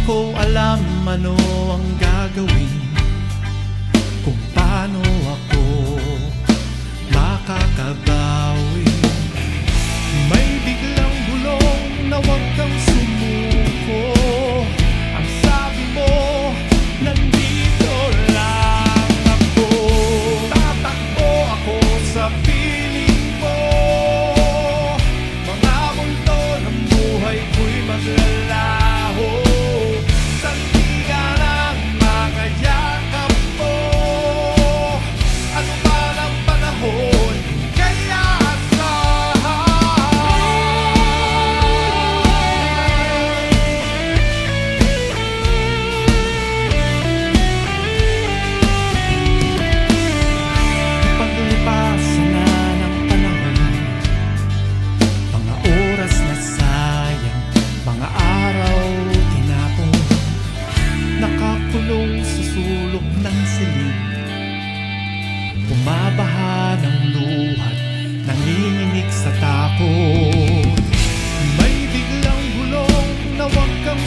ko alam ano ang gagawin, kung paano ako makakabawi. May biglang bulong na huwag kang sumuko. Ang sabi mo, nandito lang ako. Tatakbo ako sa piling mo. Mga multo ng buhay ko'y maglalaho. Sandigan ang mga yakap mo. Ano man ang panahon, kaya paglipasan na ng panahon, mga oras na sayang, mga araw tinapon, nakakulong sa sulok ng silid, bumabaha ng luhat, nanginginig sa takot. May biglang bulong na huwag kang